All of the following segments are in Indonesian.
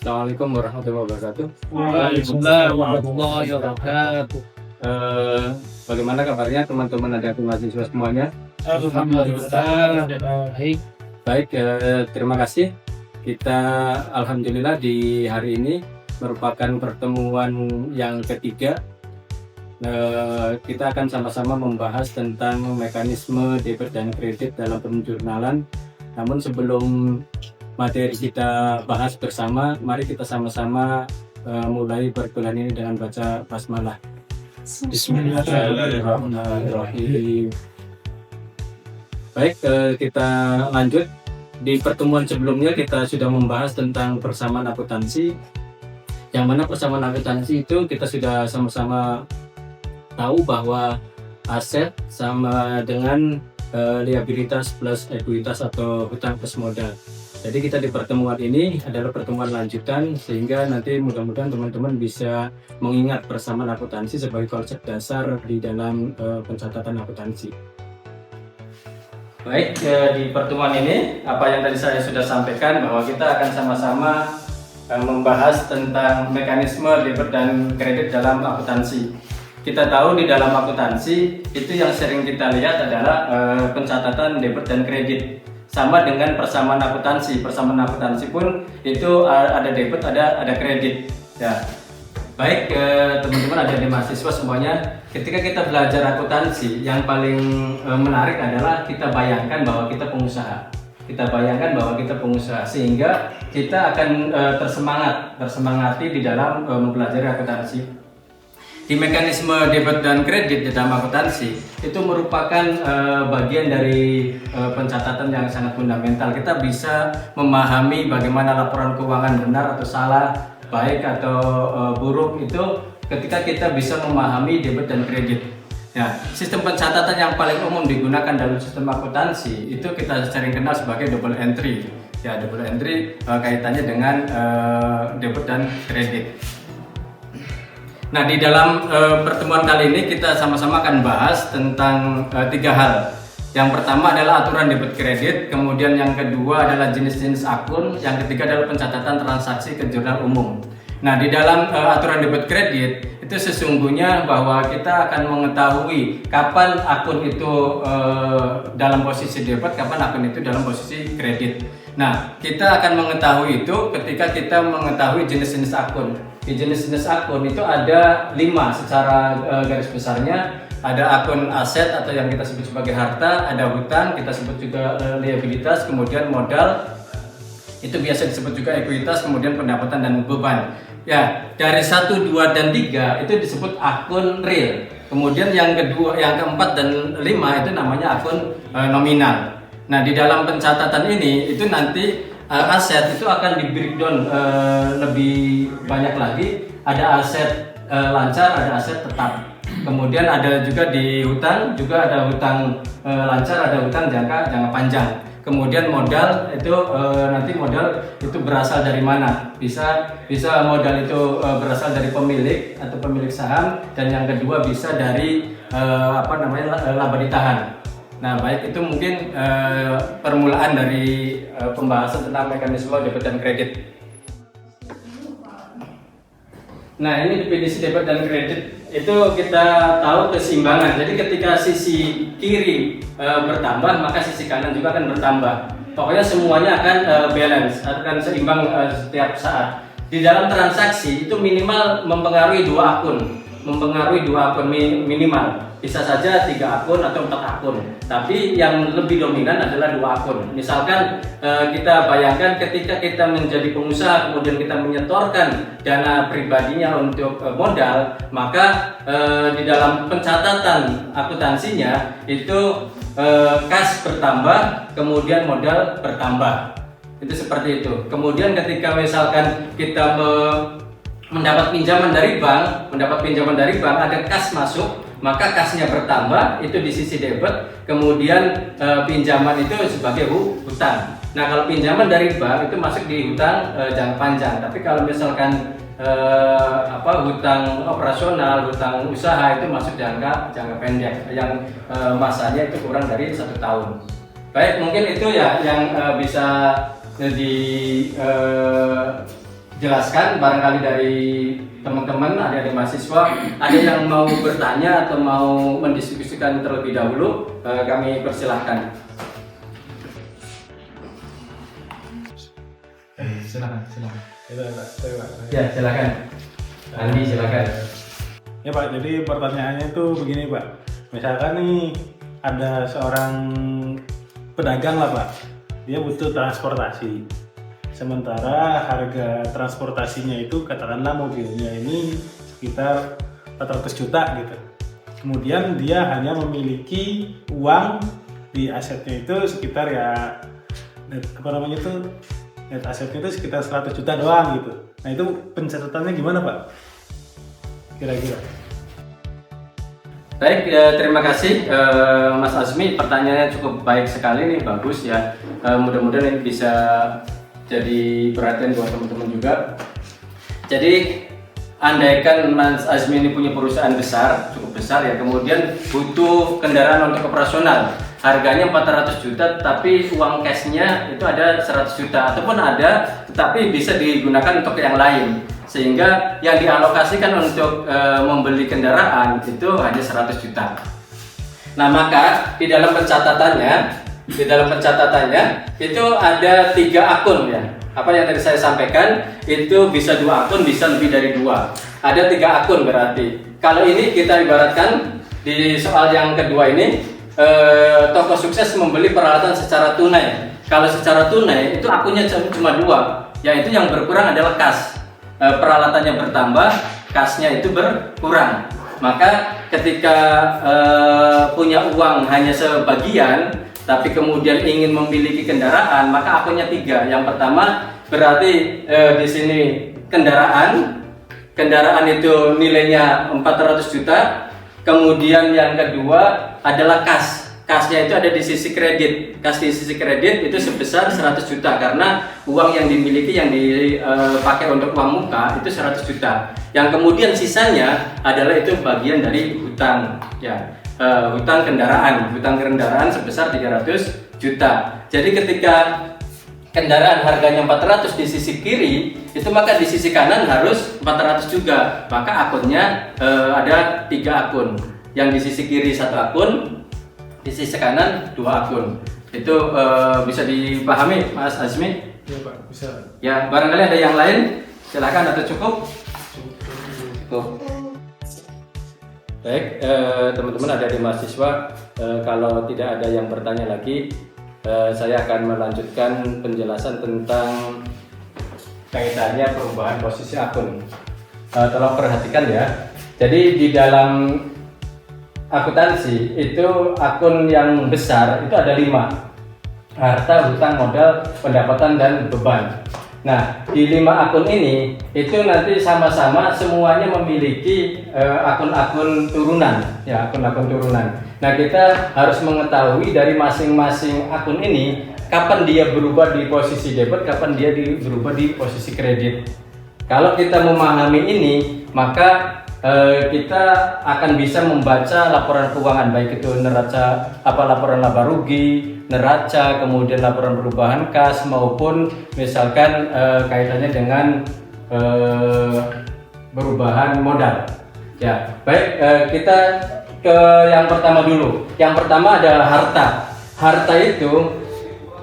Assalamualaikum warahmatullahi wabarakatuh. Waalaikumsalam warahmatullahi wabarakatuh. Eh, Bagaimana kabarnya teman-teman adik mahasiswa semuanya? Alhamdulillah, baik. Baik, terima kasih. Kita alhamdulillah di hari ini merupakan pertemuan yang ketiga. Kita akan sama-sama membahas tentang mekanisme debit dan kredit dalam penjurnalan. Namun sebelum materi kita bahas bersama, mari kita sama-sama mulai perkuliahan ini dengan baca basmalah. Bismillahirrahmanirrahim. Baik, kita lanjut. Di pertemuan sebelumnya kita sudah membahas tentang persamaan akuntansi, yang mana persamaan akuntansi itu kita sudah sama-sama tahu bahwa aset sama dengan liabilitas plus ekuitas atau hutang plus modal. Jadi kita di pertemuan ini adalah pertemuan lanjutan, sehingga nanti mudah-mudahan teman-teman bisa mengingat persamaan akuntansi sebagai konsep dasar di dalam pencatatan akuntansi. Baik, di pertemuan ini apa yang tadi saya sudah sampaikan bahwa kita akan sama-sama membahas tentang mekanisme debit dan kredit dalam akuntansi. Kita tahu di dalam akuntansi itu yang sering kita lihat adalah pencatatan debit dan kredit. Sama dengan persamaan akuntansi. Persamaan akuntansi pun itu ada debit, ada kredit. Ya. Baik, teman-teman adik mahasiswa semuanya, ketika kita belajar akuntansi, yang paling menarik adalah kita bayangkan bahwa kita pengusaha. Kita bayangkan bahwa kita pengusaha, sehingga kita akan tersemangati di dalam mempelajari akuntansi. Di mekanisme debit dan kredit di dalam akuntansi itu merupakan bagian dari pencatatan yang sangat fundamental. Kita bisa memahami bagaimana laporan keuangan benar atau salah, baik atau buruk, itu ketika kita bisa memahami debit dan kredit. Ya, sistem pencatatan yang paling umum digunakan dalam sistem akuntansi itu kita sering kenal sebagai double entry. Ya, double entry kaitannya dengan debit dan kredit. Nah, di dalam pertemuan kali ini kita sama-sama akan bahas tentang tiga hal. Yang pertama adalah aturan debit kredit, kemudian yang kedua adalah jenis-jenis akun, yang ketiga adalah pencatatan transaksi ke jurnal umum. Nah, di dalam aturan debit kredit itu sesungguhnya bahwa kita akan mengetahui kapan akun itu dalam posisi debit, kapan akun itu dalam posisi kredit. Nah, kita akan mengetahui itu ketika kita mengetahui jenis-jenis akun. Di jenis-jenis akun itu ada 5 secara garis besarnya. Ada akun aset atau yang kita sebut sebagai harta, ada hutang, kita sebut juga liabilitas, kemudian modal, itu biasa disebut juga ekuitas, kemudian pendapatan dan beban. Ya, dari 1, 2, dan 3 itu disebut akun real. Kemudian yang kedua, yang keempat dan 5 itu namanya akun nominal. Nah, di dalam pencatatan ini itu nanti aset itu akan di breakdown lebih banyak lagi. Ada aset lancar, ada aset tetap. Kemudian ada juga di hutang, juga ada hutang lancar, ada hutang jangka panjang. Kemudian modal itu nanti modal itu berasal dari mana? Bisa modal itu berasal dari pemilik atau pemilik saham, dan yang kedua bisa dari laba ditahan. Nah, baik, itu mungkin permulaan dari pembahasan tentang mekanisme debit dan kredit. Nah, ini definisi debit dan kredit itu kita tahu keseimbangan. Jadi ketika sisi kiri bertambah, maka sisi kanan juga akan bertambah. Pokoknya semuanya akan balance, akan seimbang setiap saat. Di dalam transaksi itu minimal mempengaruhi dua akun minimal. Bisa saja 3 akun atau 4 akun, tapi yang lebih dominan adalah 2 akun. Misalkan kita bayangkan ketika kita menjadi pengusaha, kemudian kita menyetorkan dana pribadinya untuk modal, maka di dalam pencatatan akuntansinya itu kas bertambah, kemudian modal bertambah. Itu seperti itu. Kemudian ketika misalkan kita mendapat pinjaman dari bank, ada kas masuk, maka kasnya bertambah, itu di sisi debit. Kemudian pinjaman itu sebagai hutang. Nah, kalau pinjaman dari bank itu masuk di hutang jangka panjang. Tapi kalau misalkan hutang operasional, hutang usaha itu masuk jangka pendek, yang masanya itu kurang dari 1 tahun. Baik, mungkin itu ya yang bisa jelaskan, barangkali dari teman-teman, adik-adik mahasiswa ada yang mau bertanya atau mau mendiskusikan terlebih dahulu, kami persilahkan. Silakan. Ya, silakan. Andi, silakan. Ya Pak, jadi pertanyaannya itu begini Pak. Misalkan nih ada seorang pedagang lah Pak, dia butuh transportasi. Sementara harga transportasinya itu katakanlah mobilnya ini sekitar 400 juta gitu. Kemudian dia hanya memiliki uang di asetnya itu sekitar net asetnya itu sekitar 100 juta doang gitu. Nah itu pencatatannya gimana Pak? Kira-kira. Baik, terima kasih Mas Azmi, pertanyaannya cukup baik sekali nih, bagus ya. Mudah-mudahan ini bisa jadi perhatian buat teman-teman juga. Jadi andaikan Mas Azmi ini punya perusahaan besar, cukup besar ya, kemudian butuh kendaraan untuk operasional, harganya 400 juta tapi uang cashnya itu ada 100 juta ataupun ada tetapi bisa digunakan untuk yang lain, sehingga yang dialokasikan untuk membeli kendaraan itu hanya 100 juta. Nah maka di dalam pencatatannya itu ada 3 akun ya. Apa yang tadi saya sampaikan itu bisa 2 akun, bisa lebih dari 2. Ada 3 akun berarti. Kalau ini kita ibaratkan di soal yang kedua ini, toko sukses membeli peralatan secara tunai. Kalau secara tunai itu akunnya cuma 2, yaitu yang berkurang adalah kas. Peralatannya bertambah, kasnya itu berkurang. Maka ketika punya uang hanya sebagian tapi kemudian ingin memiliki kendaraan, maka akunnya 3. Yang pertama berarti di sini kendaraan itu nilainya 400 juta. Kemudian yang kedua adalah kas. Kasnya itu ada di sisi kredit. Kas di sisi kredit itu sebesar 100 juta karena uang yang dimiliki yang dipakai untuk uang muka itu 100 juta. Yang kemudian sisanya adalah itu bagian dari hutang ya. Hutang kendaraan sebesar 300 juta. Jadi ketika kendaraan harganya 400 di sisi kiri, itu maka di sisi kanan harus 400 juga. Maka akunnya ada 3 akun. Yang di sisi kiri 1 akun, di sisi kanan 2 akun. Itu bisa dipahami Mas Azmi? Iya Pak, bisa. Ya, barangkali ada yang lain, silakan atau cukup? Cukup. Baik, teman-teman ada di mahasiswa, kalau tidak ada yang bertanya lagi, saya akan melanjutkan penjelasan tentang kaitannya perubahan posisi akun. Tolong perhatikan ya. Jadi di dalam akuntansi itu akun yang besar itu ada 5: harta, hutang, modal, pendapatan, dan beban. Nah, di 5 akun ini itu nanti sama-sama semuanya memiliki akun-akun turunan, ya, akun-akun turunan. Nah, kita harus mengetahui dari masing-masing akun ini kapan dia berubah di posisi debit, kapan dia berubah di posisi kredit. Kalau kita memahami ini, maka kita akan bisa membaca laporan keuangan, baik itu neraca laporan laba rugi, neraca, kemudian laporan perubahan kas, maupun misalkan kaitannya dengan perubahan modal. Ya, baik, kita ke yang pertama dulu. Yang pertama adalah harta. Harta itu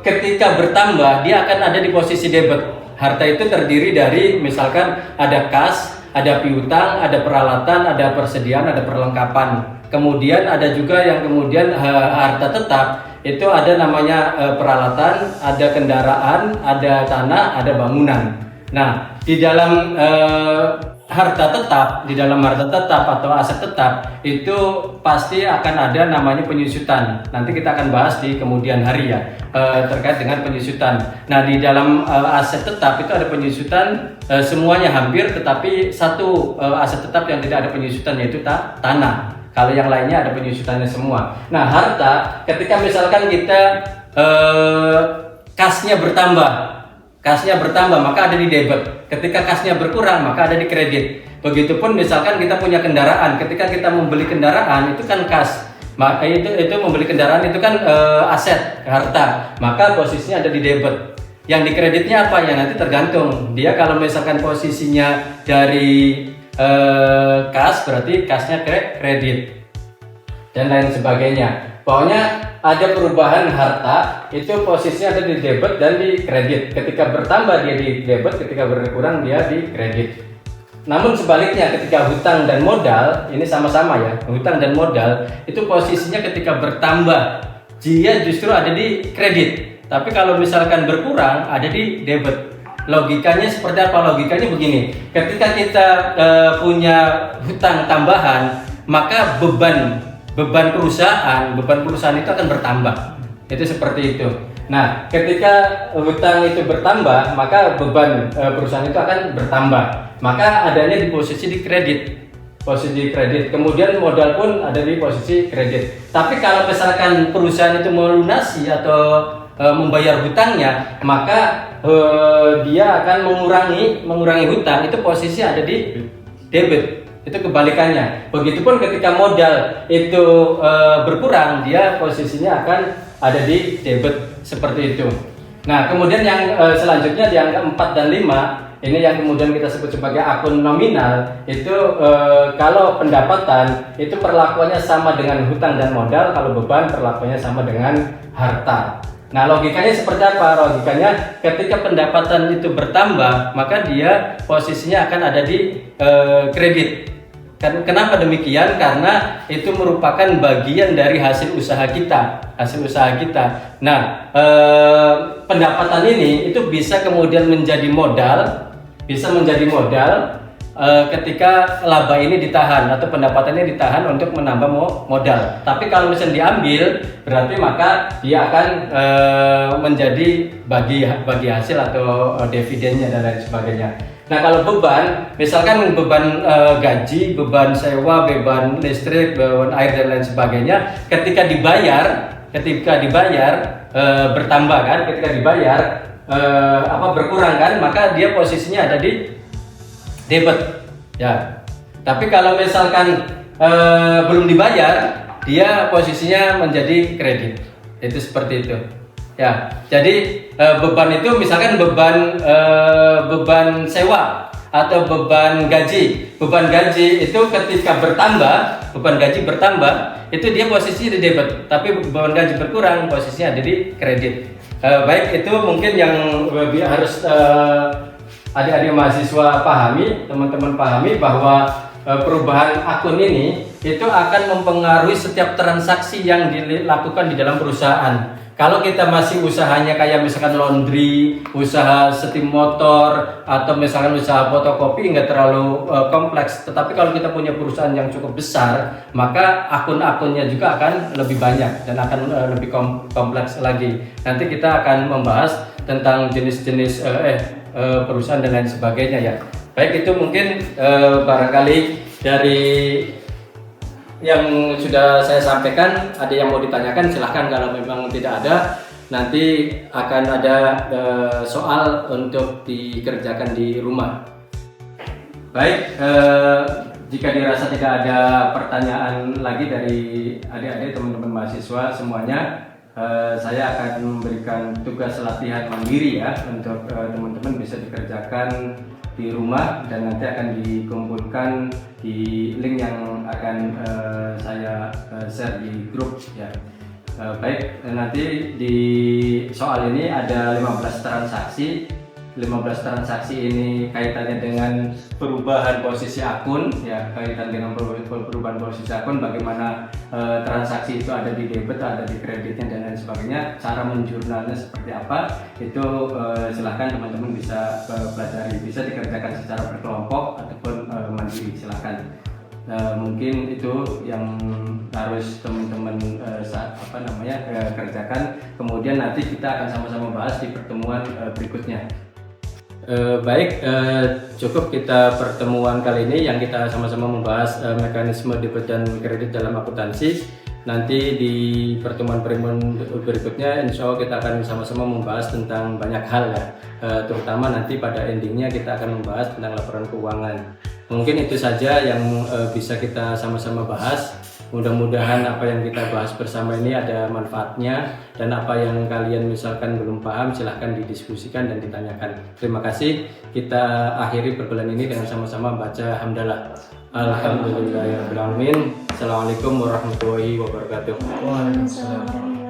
ketika bertambah dia akan ada di posisi debit. Harta itu terdiri dari misalkan ada kas, ada piutang, ada peralatan, ada persediaan, ada perlengkapan. Kemudian ada juga yang kemudian harta tetap, itu ada namanya peralatan, ada kendaraan, ada tanah, ada bangunan. Nah, di dalam harta tetap atau aset tetap itu pasti akan ada namanya penyusutan. Nanti kita akan bahas di kemudian hari ya, terkait dengan penyusutan. Nah, di dalam aset tetap itu ada penyusutan semuanya hampir, tetapi satu aset tetap yang tidak ada penyusutan yaitu tanah. Kalau yang lainnya ada penyusutannya semua. Nah, harta ketika misalkan kita kasnya bertambah maka ada di debit. Ketika kasnya berkurang maka ada di kredit. Begitupun misalkan kita punya kendaraan, ketika kita membeli kendaraan itu kan kas. Maka itu membeli kendaraan itu kan aset, harta. Maka posisinya ada di debit. Yang dikreditnya apa ya nanti tergantung dia, kalau misalkan posisinya dari kas berarti kasnya kredit dan lain sebagainya. Pokoknya ada perubahan harta itu posisinya ada di debit dan di kredit. Ketika bertambah dia di debit, ketika berkurang dia di kredit. Namun sebaliknya ketika hutang dan modal ini sama-sama ya, hutang dan modal itu posisinya ketika bertambah dia justru ada di kredit. Tapi kalau misalkan berkurang ada di debit. Logikanya seperti apa? Logikanya begini, ketika kita punya hutang tambahan, maka beban perusahaan itu akan bertambah. Itu seperti itu. Nah, ketika hutang itu bertambah, maka beban perusahaan itu akan bertambah. Maka adanya di posisi di kredit. Posisi kredit. Kemudian modal pun ada di posisi kredit. Tapi kalau misalkan perusahaan itu melunasi atau membayar hutangnya, maka dia akan mengurangi hutang, itu posisi ada di debit. Itu kebalikannya. Begitupun ketika modal itu berkurang, dia posisinya akan ada di debit seperti itu. Nah, kemudian yang selanjutnya yang keempat dan 5 ini yang kemudian kita sebut sebagai akun nominal. Itu kalau pendapatan itu perlakuannya sama dengan hutang dan modal, kalau beban perlakuannya sama dengan harta. Nah, logikanya seperti apa? Logikanya ketika pendapatan itu bertambah, maka dia posisinya akan ada di kredit. Kenapa demikian? Karena itu merupakan bagian dari hasil usaha kita. Nah, pendapatan ini itu bisa kemudian menjadi modal, ketika laba ini ditahan atau pendapatannya ditahan untuk menambah modal. Tapi kalau misalnya diambil, berarti maka dia akan menjadi bagi hasil atau dividennya dan lain sebagainya. Nah, kalau beban, misalkan beban gaji, beban sewa, beban listrik, beban air dan lain sebagainya, ketika dibayar bertambah kan, ketika dibayar berkurang kan, maka dia posisinya ada di debit ya. Tapi kalau misalkan belum dibayar, dia posisinya menjadi kredit. Itu seperti itu ya. Jadi beban itu misalkan beban sewa atau beban gaji itu ketika beban gaji bertambah itu dia posisi di debit, tapi beban gaji berkurang posisinya ada di kredit. Baik, itu mungkin yang harus adik-adik mahasiswa pahami, teman-teman pahami bahwa perubahan akun ini itu akan mempengaruhi setiap transaksi yang dilakukan di dalam perusahaan. Kalau kita masih usahanya kayak misalkan laundry, usaha setim motor, atau misalkan usaha fotokopi nggak terlalu kompleks. Tetapi kalau kita punya perusahaan yang cukup besar, maka akun-akunnya juga akan lebih banyak dan akan lebih kompleks lagi. Nanti kita akan membahas tentang jenis-jenis perusahaan dan lain sebagainya ya. Baik, itu mungkin barangkali dari yang sudah saya sampaikan. Ada yang mau ditanyakan silahkan, kalau memang tidak ada nanti akan ada soal untuk dikerjakan di rumah. Baik, jika dirasa tidak ada pertanyaan lagi dari adik-adik teman-teman mahasiswa semuanya, saya akan memberikan tugas latihan mandiri ya untuk teman-teman bisa dikerjakan di rumah dan nanti akan dikumpulkan di link yang akan saya share di grup ya. Baik, nanti di soal ini ada 15 transaksi. 15 transaksi ini kaitannya dengan perubahan posisi akun ya, kaitan dengan perubahan posisi akun, bagaimana transaksi itu ada di debit, ada di kreditnya dan lain sebagainya, cara menjurnalnya seperti apa, itu silahkan teman-teman bisa pelajari, bisa dikerjakan secara berkelompok ataupun mandiri, silahkan. Mungkin itu yang harus teman-teman kerjakan. Kemudian nanti kita akan sama-sama bahas di pertemuan berikutnya. Baik, cukup kita pertemuan kali ini yang kita sama-sama membahas mekanisme debit dan kredit dalam akuntansi. Nanti di pertemuan berikutnya insya Allah kita akan sama-sama membahas tentang banyak hal ya, terutama nanti pada endingnya kita akan membahas tentang laporan keuangan. Mungkin itu saja yang bisa kita sama-sama bahas. Mudah-mudahan apa yang kita bahas bersama ini ada manfaatnya, dan apa yang kalian misalkan belum paham silahkan didiskusikan dan ditanyakan. Terima kasih. Kita akhiri perkuliahan ini dengan sama-sama baca hamdalah. Alhamdulillahirabbil alamin. Assalamualaikum warahmatullahi wabarakatuh. Waalaikumsalam.